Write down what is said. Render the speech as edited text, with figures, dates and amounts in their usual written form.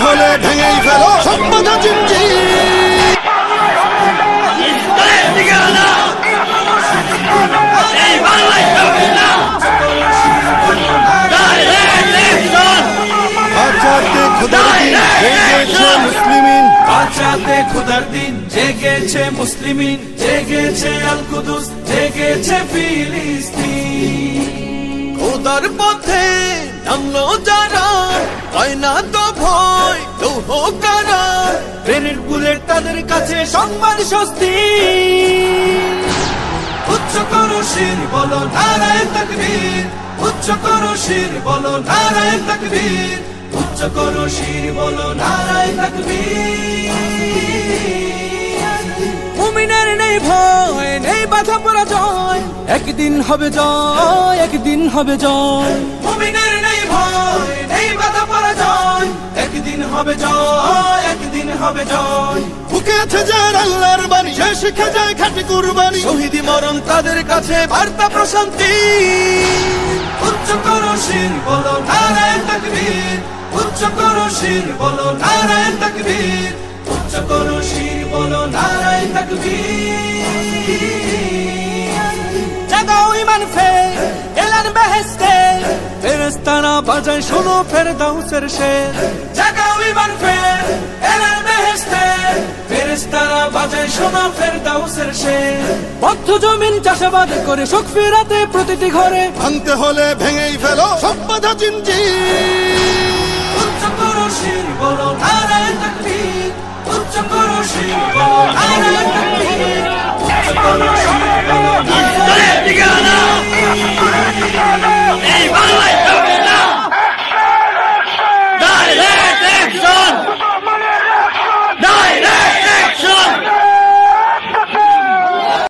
হলে ভেঙেই ফেলো সব বাধা জিঞ্জির। বাঁচাতে খুদার দিন জেগেছে মুসলিমিন, বাঁচাতে খুদার দিন জেগেছে মুসলিমিন, জেগেছে আল কুদুস, জেগেছে ফিলিস্তিন। খোদার পথে নামলো যারা, হয় না তো ভয় লৌহ কারা, গ্রেনেড বুলেট তাদের কাছে সংবাদ স্বস্তি। উচ্চ করো শির বলো নারায়ে তাকবীর, উচ্চ করো শির বলো নারায়ে তাকবীর, উচ্চ করো শির বলো নারায়ে তাকবীর। মুমিনের নেই ভয়, নেই বাধা পরাজয়, একদিন হবে জয়, একদিন হবে জয়। মুমিনের নেই ভয়, নেই বাধা পরাজয়, একদিন হবে জয়, একদিন হবে জয়। বুকে আছে যার আল্লাহর বাণী, সে শিখে যায় খাঁটি কুরবানি, শহীদি মরণ তাদের কাছে বার্তা প্রশান্তি। উচ্চ করো শির বলো নারায়ে তাকবীর, উচ্চ করো শির বলো নারায়ে তাকবীর, উচ্চ করো শির বলো নারায়ে তাকবীর। জাগাও ঈমান ফের এলান বেহেশতে, ফেরেশতারা বাজায় শোনো ফেরদাউসের শের। জাগাও ঈমান ফের এলান বেহেশতে, ফেরেশতারা বাজায় শোনো ফেরদাউসের শের। বদ্ধ জমিন চাষাবাদ করে সুখ ফেরাতে প্রতিটি ঘরে, ভাঙতে হলে ভেঙেই ফেলো সব বাধা জিঞ্জির। উচ্চ করো শির বলো নারায়ে তাকবীর, উচ্চ করো শির বলো নারায়ে তাকবীর, উচ্চ করো শির বলো নারায়ে তাকবীর।